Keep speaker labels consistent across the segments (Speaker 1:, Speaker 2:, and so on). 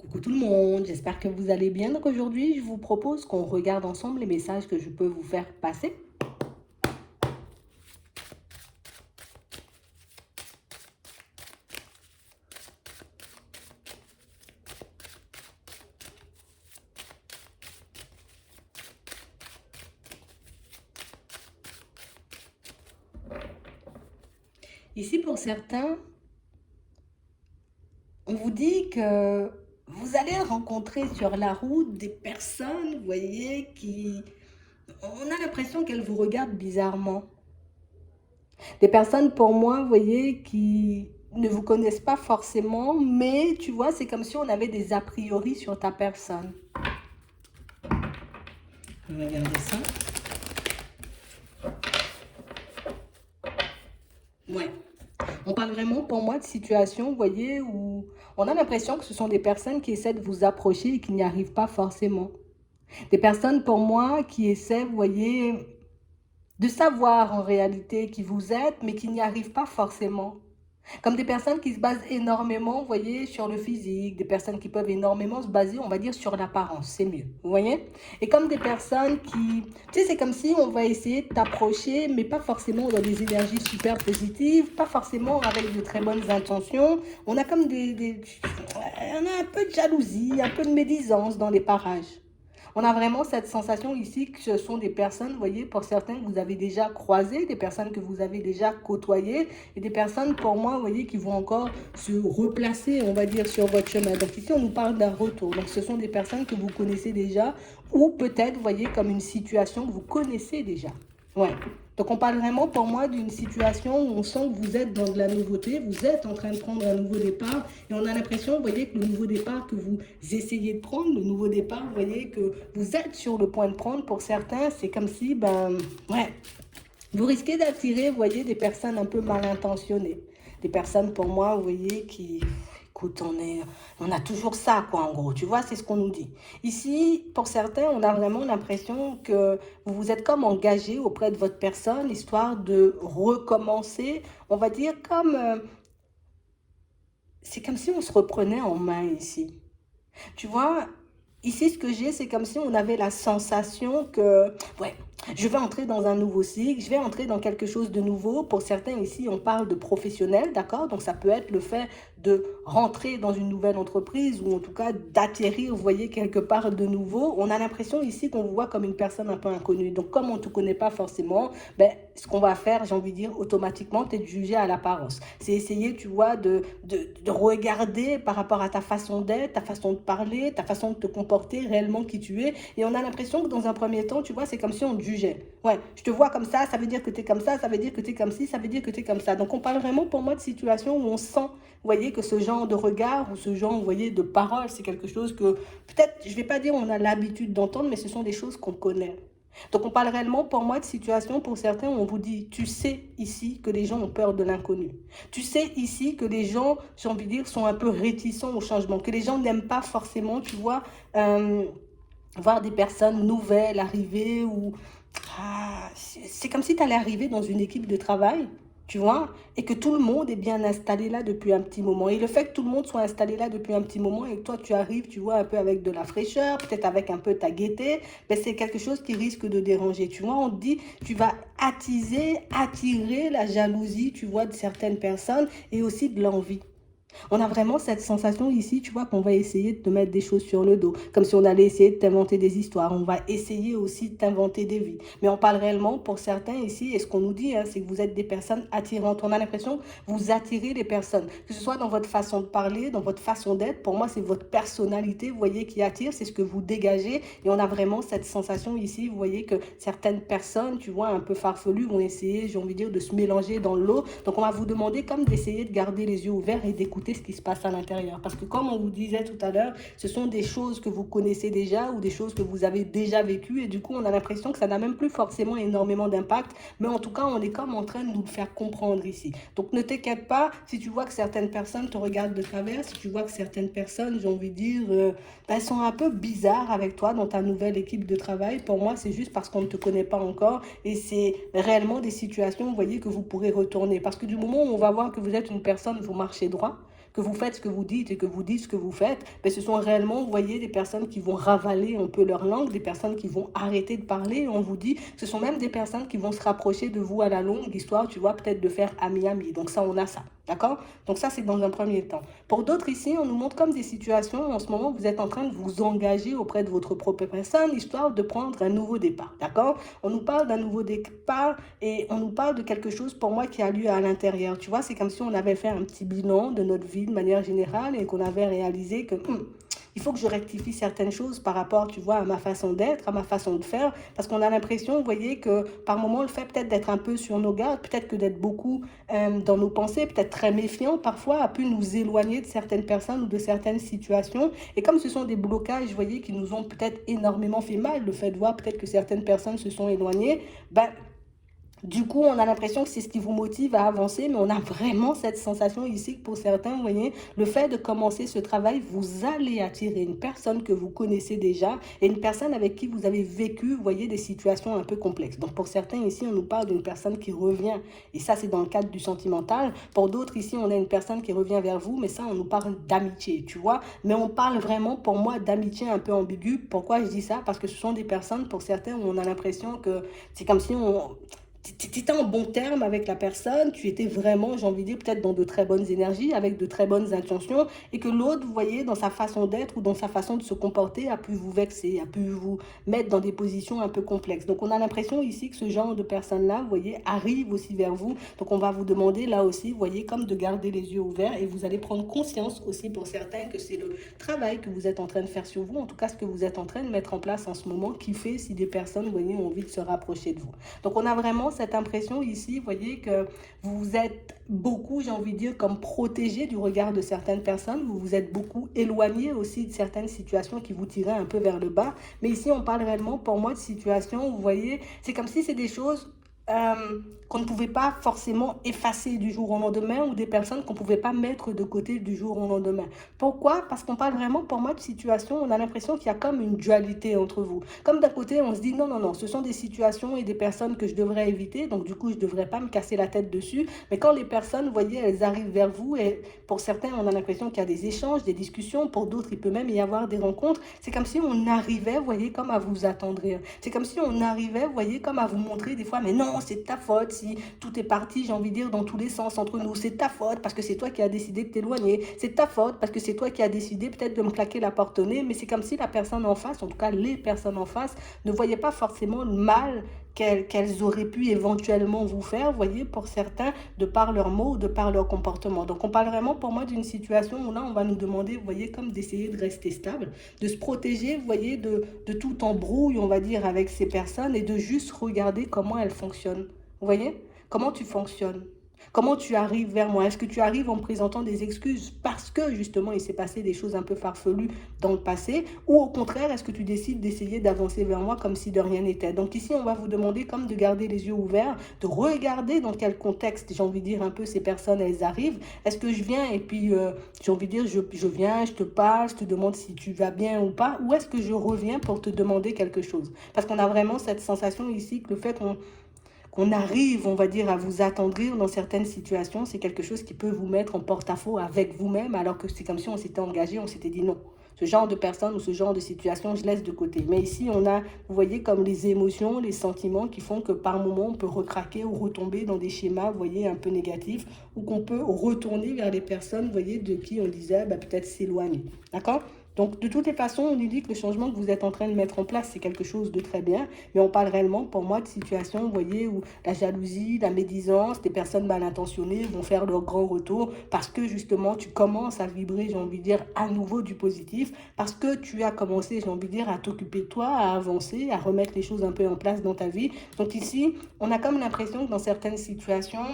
Speaker 1: Coucou tout le monde, j'espère que vous allez bien. Donc aujourd'hui, je vous propose qu'on regarde ensemble les messages que je peux vous faire passer. Ici, pour certains, on vous dit que vous allez rencontrer sur la route des personnes, vous voyez, qui... On a l'impression qu'elles vous regardent bizarrement. Des personnes, pour moi, vous voyez, qui ne vous connaissent pas forcément, mais tu vois, c'est comme si on avait des a priori sur ta personne. Regardez ça. Ouais. On parle vraiment, pour moi, de situations, vous voyez, où on a l'impression que ce sont des personnes qui essaient de vous approcher et qui n'y arrivent pas forcément. Des personnes, pour moi, qui essaient, vous voyez, de savoir en réalité qui vous êtes, mais qui n'y arrivent pas forcément. Comme des personnes qui se basent énormément, vous voyez, sur le physique, des personnes qui peuvent énormément se baser, on va dire, sur l'apparence, c'est mieux, vous voyez. Et comme des personnes qui, tu sais, c'est comme si on va essayer de t'approcher, mais pas forcément dans des énergies super positives, pas forcément avec de très bonnes intentions. On a comme on a un peu de jalousie, un peu de médisance dans les parages. On a vraiment cette sensation ici que ce sont des personnes, vous voyez, pour certains que vous avez déjà croisées, des personnes que vous avez déjà côtoyées, et des personnes, pour moi, vous voyez, qui vont encore se replacer, on va dire, sur votre chemin. Donc ici, on nous parle d'un retour. Donc ce sont des personnes que vous connaissez déjà, ou peut-être, vous voyez, comme une situation que vous connaissez déjà. Ouais. Donc on parle vraiment pour moi d'une situation où on sent que vous êtes dans de la nouveauté, vous êtes en train de prendre un nouveau départ et on a l'impression, vous voyez, que le nouveau départ que vous essayez de prendre, le nouveau départ, vous voyez, que vous êtes sur le point de prendre, pour certains, c'est comme si, ben, ouais, vous risquez d'attirer, vous voyez, des personnes un peu mal intentionnées. Des personnes, pour moi, vous voyez, qui... Écoute, on a toujours ça, quoi, en gros. Tu vois, c'est ce qu'on nous dit. Ici, pour certains, on a vraiment l'impression que vous vous êtes comme engagé auprès de votre personne, histoire de recommencer, on va dire, comme... c'est comme si on se reprenait en main ici. Tu vois, ici, ce que j'ai, c'est comme si on avait la sensation que, ouais, je vais entrer dans un nouveau cycle, je vais entrer dans quelque chose de nouveau. Pour certains ici, on parle de professionnel, d'accord? Donc, ça peut être le fait de rentrer dans une nouvelle entreprise ou en tout cas d'atterrir, vous voyez, quelque part de nouveau. On a l'impression ici qu'on vous voit comme une personne un peu inconnue. Donc, comme on ne te connaît pas forcément, ben, ce qu'on va faire, j'ai envie de dire, automatiquement, c'est de juger à l'apparence. C'est essayer, tu vois, de regarder par rapport à ta façon d'être, ta façon de parler, ta façon de te comporter, réellement qui tu es. Et on a l'impression que dans un premier temps, tu vois, c'est comme si on te jugeait. Ouais, je te vois comme ça veut dire que tu es comme ça veut dire que tu es comme ci, ça veut dire que tu es comme ça. Donc on parle vraiment pour moi de situations où on sent, vous voyez, que ce genre de regard ou ce genre, vous voyez, de parole, c'est quelque chose que peut-être, je ne vais pas dire on a l'habitude d'entendre, mais ce sont des choses qu'on connaît. Donc on parle réellement pour moi de situations pour certains où on vous dit, tu sais ici que les gens ont peur de l'inconnu. Tu sais ici que les gens, j'ai envie de dire, sont un peu réticents au changement, que les gens n'aiment pas forcément, tu vois, euh, voir des personnes nouvelles arriver ou c'est comme si tu allais arriver dans une équipe de travail, tu vois, et que tout le monde est bien installé là depuis un petit moment. Et le fait que tout le monde soit installé là depuis un petit moment et que toi tu arrives, tu vois, un peu avec de la fraîcheur, peut-être avec un peu ta gaieté, ben c'est quelque chose qui risque de déranger. Tu vois, on te dit, tu vas attirer la jalousie, tu vois, de certaines personnes et aussi de l'envie. On a vraiment cette sensation ici, tu vois, qu'on va essayer de te mettre des choses sur le dos, comme si on allait essayer de t'inventer des histoires. On va essayer aussi de t'inventer des vies. Mais on parle réellement pour certains ici, et ce qu'on nous dit, hein, c'est que vous êtes des personnes attirantes. On a l'impression que vous attirez les personnes, que ce soit dans votre façon de parler, dans votre façon d'être. Pour moi, c'est votre personnalité, vous voyez, qui attire, c'est ce que vous dégagez. Et on a vraiment cette sensation ici, vous voyez, que certaines personnes, tu vois, un peu farfelues, vont essayer, j'ai envie de dire, de se mélanger dans l'eau. Donc, on va vous demander comme d'essayer de garder les yeux ouverts et d'écouter ce qui se passe à l'intérieur. Parce que comme on vous disait tout à l'heure, ce sont des choses que vous connaissez déjà ou des choses que vous avez déjà vécues. Et du coup, on a l'impression que ça n'a même plus forcément énormément d'impact. Mais en tout cas, on est comme en train de nous le faire comprendre ici. Donc, ne t'inquiète pas si tu vois que certaines personnes te regardent de travers, si tu vois que certaines personnes, j'ai envie de dire, elles sont un peu bizarres avec toi dans ta nouvelle équipe de travail. Pour moi, c'est juste parce qu'on ne te connaît pas encore et c'est réellement des situations, vous voyez, que vous pourrez retourner. Parce que du moment où on va voir que vous êtes une personne, vous marchez droit, que vous faites ce que vous dites et que vous dites ce que vous faites, ben, ce sont réellement, vous voyez, des personnes qui vont ravaler un peu leur langue, des personnes qui vont arrêter de parler. On vous dit, ce sont même des personnes qui vont se rapprocher de vous à la longue, histoire, tu vois, peut-être de faire ami-ami. Donc ça, on a ça. D'accord? Donc ça, c'est dans un premier temps. Pour d'autres ici, on nous montre comme des situations, en ce moment, vous êtes en train de vous engager auprès de votre propre personne, histoire de prendre un nouveau départ. D'accord? On nous parle d'un nouveau départ et on nous parle de quelque chose, pour moi, qui a lieu à l'intérieur. Tu vois, c'est comme si on avait fait un petit bilan de notre vie de manière générale et qu'on avait réalisé que il faut que je rectifie certaines choses par rapport, tu vois, à ma façon d'être, à ma façon de faire, parce qu'on a l'impression, vous voyez, que par moment, le fait peut-être d'être un peu sur nos gardes, peut-être que d'être beaucoup dans nos pensées, peut-être très méfiant, parfois a pu nous éloigner de certaines personnes ou de certaines situations. Et comme ce sont des blocages, vous voyez, qui nous ont peut-être énormément fait mal, le fait de voir peut-être que certaines personnes se sont éloignées, ben, du coup, on a l'impression que c'est ce qui vous motive à avancer, mais on a vraiment cette sensation ici que pour certains, vous voyez, le fait de commencer ce travail, vous allez attirer une personne que vous connaissez déjà et une personne avec qui vous avez vécu, vous voyez, des situations un peu complexes. Donc pour certains ici, on nous parle d'une personne qui revient et ça, c'est dans le cadre du sentimental. Pour d'autres ici, on a une personne qui revient vers vous, mais ça, on nous parle d'amitié, tu vois. Mais on parle vraiment, pour moi, d'amitié un peu ambiguë. Pourquoi je dis ça? Parce que ce sont des personnes, pour certains, où on a l'impression que c'est comme si tu étais en bon terme avec la personne, tu étais vraiment, j'ai envie de dire, peut-être dans de très bonnes énergies, avec de très bonnes intentions, et que l'autre, vous voyez, dans sa façon d'être ou dans sa façon de se comporter, a pu vous vexer, a pu vous mettre dans des positions un peu complexes. Donc, on a l'impression ici que ce genre de personnes-là, vous voyez, arrive aussi vers vous. Donc, on va vous demander là aussi, vous voyez, comme de garder les yeux ouverts, et vous allez prendre conscience aussi pour certains que c'est le travail que vous êtes en train de faire sur vous, en tout cas ce que vous êtes en train de mettre en place en ce moment, qui fait si des personnes, vous voyez, ont envie de se rapprocher de vous. Donc, on a vraiment cette impression ici, vous voyez, que vous êtes beaucoup, j'ai envie de dire, comme protégé du regard de certaines personnes. Vous vous êtes beaucoup éloigné aussi de certaines situations qui vous tiraient un peu vers le bas. Mais ici, on parle réellement, pour moi, de situations où, vous voyez, c'est comme si c'est des choses qu'on ne pouvait pas forcément effacer du jour au lendemain ou des personnes qu'on ne pouvait pas mettre de côté du jour au lendemain. Pourquoi? Parce qu'on parle vraiment, pour moi, de situations, on a l'impression qu'il y a comme une dualité entre vous. Comme d'un côté, on se dit non, non, non, ce sont des situations et des personnes que je devrais éviter, donc du coup, je ne devrais pas me casser la tête dessus. Mais quand les personnes, vous voyez, elles arrivent vers vous et pour certains, on a l'impression qu'il y a des échanges, des discussions, pour d'autres, il peut même y avoir des rencontres. C'est comme si on arrivait, vous voyez, comme à vous attendrir. C'est comme si on arrivait, vous voyez, comme à vous montrer des fois, mais non, c'est ta faute si tout est parti, j'ai envie de dire, dans tous les sens entre nous. C'est ta faute parce que c'est toi qui as décidé de t'éloigner. C'est ta faute parce que c'est toi qui as décidé peut-être de me claquer la porte au nez. Mais c'est comme si la personne en face, en tout cas les personnes en face, ne voyaient pas forcément le mal qu'elles auraient pu éventuellement vous faire, vous voyez, pour certains, de par leurs mots ou de par leur comportement. Donc on parle vraiment pour moi d'une situation où là, on va nous demander, vous voyez, comme d'essayer de rester stable, de se protéger, vous voyez, de tout embrouille, on va dire, avec ces personnes et de juste regarder comment elles fonctionnent. Vous voyez? Comment tu fonctionnes? Comment tu arrives vers moi? Est-ce que tu arrives en me présentant des excuses parce que justement il s'est passé des choses un peu farfelues dans le passé? Ou au contraire, est-ce que tu décides d'essayer d'avancer vers moi comme si de rien n'était? Donc ici, on va vous demander comme de garder les yeux ouverts, de regarder dans quel contexte, j'ai envie de dire un peu, ces personnes, elles arrivent. Est-ce que je viens et puis, j'ai envie de dire, je viens, je te parle, je te demande si tu vas bien ou pas? Ou est-ce que je reviens pour te demander quelque chose? Parce qu'on a vraiment cette sensation ici que le fait qu'on arrive, on va dire, à vous attendrir dans certaines situations, c'est quelque chose qui peut vous mettre en porte-à-faux avec vous-même, alors que c'est comme si on s'était engagé, on s'était dit non. Ce genre de personne ou ce genre de situation, je laisse de côté. Mais ici, on a, vous voyez, comme les émotions, les sentiments qui font que par moment, on peut recraquer ou retomber dans des schémas, vous voyez, un peu négatifs, ou qu'on peut retourner vers les personnes, vous voyez, de qui on disait, bah, peut-être s'éloigner. D'accord? Donc, de toutes les façons, on nous dit que le changement que vous êtes en train de mettre en place, c'est quelque chose de très bien. Mais on parle réellement, pour moi, de situations, vous voyez, où la jalousie, la médisance, des personnes mal intentionnées vont faire leur grand retour parce que, justement, tu commences à vibrer, j'ai envie de dire, à nouveau du positif, parce que tu as commencé, j'ai envie de dire, à t'occuper de toi, à avancer, à remettre les choses un peu en place dans ta vie. Donc ici, on a comme l'impression que dans certaines situations,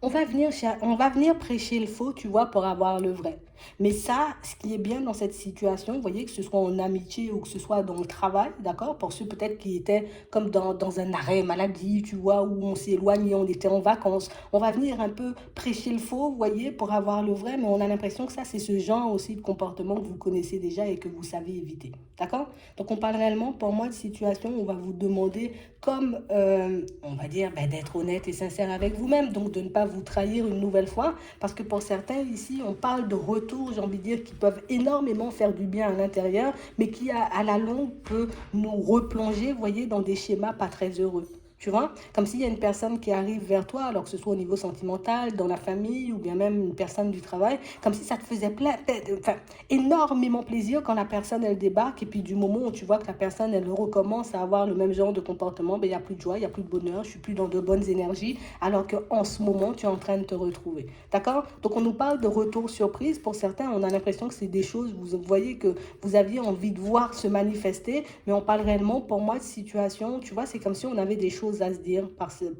Speaker 1: on va venir prêcher le faux, tu vois, pour avoir le vrai. Mais ça, ce qui est bien dans cette situation, vous voyez, que ce soit en amitié ou que ce soit dans le travail, d'accord, pour ceux peut-être qui étaient comme dans un arrêt maladie, tu vois, où on s'est éloigné, on était en vacances, on va venir un peu prêcher le faux, vous voyez, pour avoir le vrai, mais on a l'impression que ça, c'est ce genre aussi de comportement que vous connaissez déjà et que vous savez éviter, d'accord? Donc on parle réellement, pour moi, de situation où on va vous demander comme, on va dire, ben, d'être honnête et sincère avec vous-même, donc de ne pas vous trahir une nouvelle fois, parce que pour certains ici, on parle de retours, j'ai envie de dire, qui peuvent énormément faire du bien à l'intérieur, mais qui à la longue peut nous replonger, vous voyez, dans des schémas pas très heureux. Tu vois, comme s'il y a une personne qui arrive vers toi, alors que ce soit au niveau sentimental, dans la famille, ou bien même une personne du travail, comme si ça te faisait enfin, énormément plaisir quand la personne, elle débarque, et puis du moment où tu vois que la personne, elle recommence à avoir le même genre de comportement, ben, il n'y a plus de joie, il n'y a plus de bonheur, je suis plus dans de bonnes énergies, alors qu'en ce moment, tu es en train de te retrouver. D'accord? Donc, on nous parle de retour surprise. Pour certains, on a l'impression que c'est des choses, vous voyez, que vous aviez envie de voir se manifester, mais on parle réellement, pour moi, de situation, tu vois, c'est comme si on avait des choses à se dire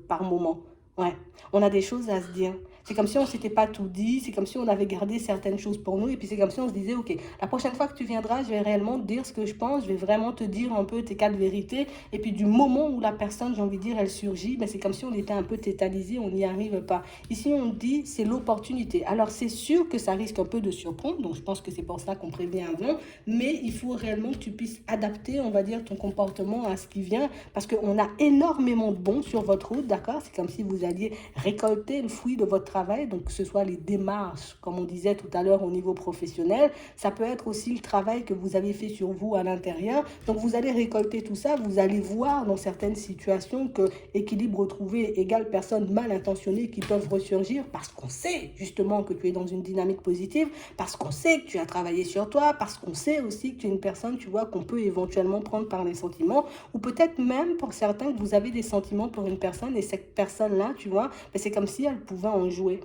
Speaker 1: par moment. Ouais, on a des choses à se dire. C'est comme si on ne s'était pas tout dit, c'est comme si on avait gardé certaines choses pour nous, et puis c'est comme si on se disait, ok, la prochaine fois que tu viendras, je vais réellement te dire ce que je pense, je vais vraiment te dire un peu tes cas de vérité, et puis du moment où la personne, j'ai envie de dire, elle surgit, ben c'est comme si on était un peu tétanisé, on n'y arrive pas. Ici, on dit, c'est l'opportunité. Alors, c'est sûr que ça risque un peu de surprendre, donc je pense que c'est pour ça qu'on prévient avant, mais il faut réellement que tu puisses adapter, on va dire, ton comportement à ce qui vient, parce qu'on a énormément de bons sur votre route, d'accord? C'est comme si vous alliez récolter le fruit de votre travail, donc que ce soit les démarches, comme on disait tout à l'heure au niveau professionnel, ça peut être aussi le travail que vous avez fait sur vous à l'intérieur, donc vous allez récolter tout ça, vous allez voir dans certaines situations que équilibre retrouvé égale personnes mal intentionnées qui peuvent ressurgir parce qu'on sait justement que tu es dans une dynamique positive, parce qu'on sait que tu as travaillé sur toi, parce qu'on sait aussi que tu es une personne, tu vois, qu'on peut éventuellement prendre par les sentiments, ou peut-être même pour certains que vous avez des sentiments pour une personne et cette personne-là, tu vois, ben c'est comme si elle pouvait en jouer.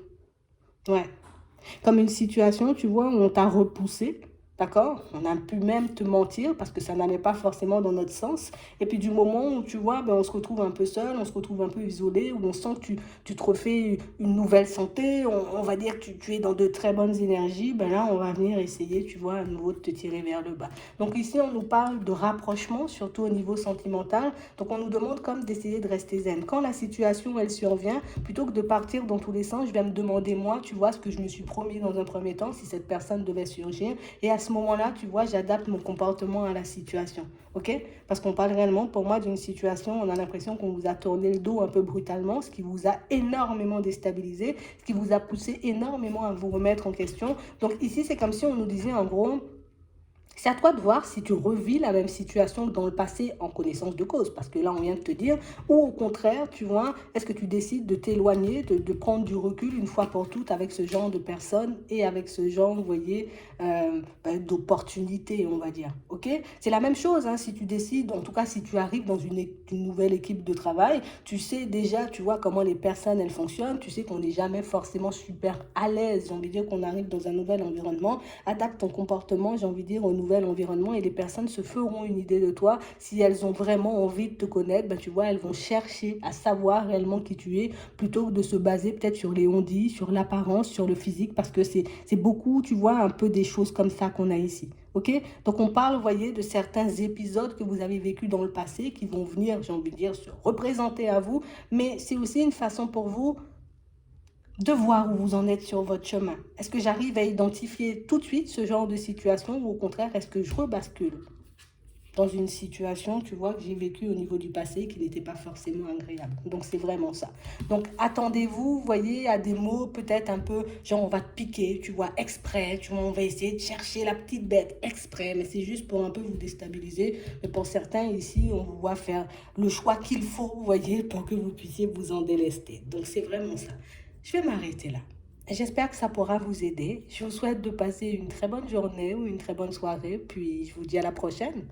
Speaker 1: Ouais. Comme une situation, tu vois, où on t'a repoussé, d'accord? On a pu même te mentir parce que ça n'allait pas forcément dans notre sens. Et puis du moment où, tu vois, ben, on se retrouve un peu seul, on se retrouve un peu isolé, où on sent que tu te refais une nouvelle santé, on va dire que tu es dans de très bonnes énergies, ben là, on va venir essayer, tu vois, à nouveau de te tirer vers le bas. Donc ici, on nous parle de rapprochement, surtout au niveau sentimental. Donc on nous demande comme d'essayer de rester zen. Quand la situation, elle survient, plutôt que de partir dans tous les sens, je vais me demander, moi, tu vois, ce que je me suis promis dans un premier temps, si cette personne devait surgir. Et à ce moment-là, tu vois, j'adapte mon comportement à la situation. OK? Parce qu'on parle réellement, pour moi, d'une situation, on a l'impression qu'on vous a tourné le dos un peu brutalement, ce qui vous a énormément déstabilisé, ce qui vous a poussé énormément à vous remettre en question. Donc ici, c'est comme si on nous disait, en gros, c'est à toi de voir si tu revis la même situation que dans le passé en connaissance de cause, parce que là, on vient de te dire, ou au contraire, tu vois, est-ce que tu décides de t'éloigner, de prendre du recul une fois pour toutes avec ce genre de personnes et avec ce genre, vous voyez, d'opportunités, on va dire, ok? C'est la même chose, hein, si tu décides, en tout cas, si tu arrives dans une nouvelle équipe de travail, tu sais déjà, tu vois, comment les personnes, elles fonctionnent, tu sais qu'on n'est jamais forcément super à l'aise, j'ai envie de dire qu'on arrive dans un nouvel environnement, adapte ton comportement, j'ai envie de dire, au nouvel environnement et les personnes se feront une idée de toi. Si elles ont vraiment envie de te connaître, ben, tu vois, elles vont chercher à savoir réellement qui tu es plutôt que de se baser peut-être sur les on-dit, sur l'apparence, sur le physique parce que c'est beaucoup, tu vois, un peu des choses comme ça qu'on a ici. Ok? Donc on parle, vous voyez, de certains épisodes que vous avez vécus dans le passé qui vont venir, j'ai envie de dire, se représenter à vous, mais c'est aussi une façon pour vous de voir où vous en êtes sur votre chemin. Est-ce que j'arrive à identifier tout de suite ce genre de situation ou au contraire, est-ce que je rebascule dans une situation, tu vois, que j'ai vécue au niveau du passé qui n'était pas forcément agréable. Donc, c'est vraiment ça. Donc, attendez-vous, voyez, à des mots peut-être un peu, genre, on va te piquer, tu vois, exprès, tu vois, on va essayer de chercher la petite bête exprès, mais c'est juste pour un peu vous déstabiliser. Mais pour certains, ici, on vous voit faire le choix qu'il faut, vous voyez, pour que vous puissiez vous en délester. Donc, c'est vraiment ça. Je vais m'arrêter là. J'espère que ça pourra vous aider. Je vous souhaite de passer une très bonne journée ou une très bonne soirée, puis je vous dis à la prochaine.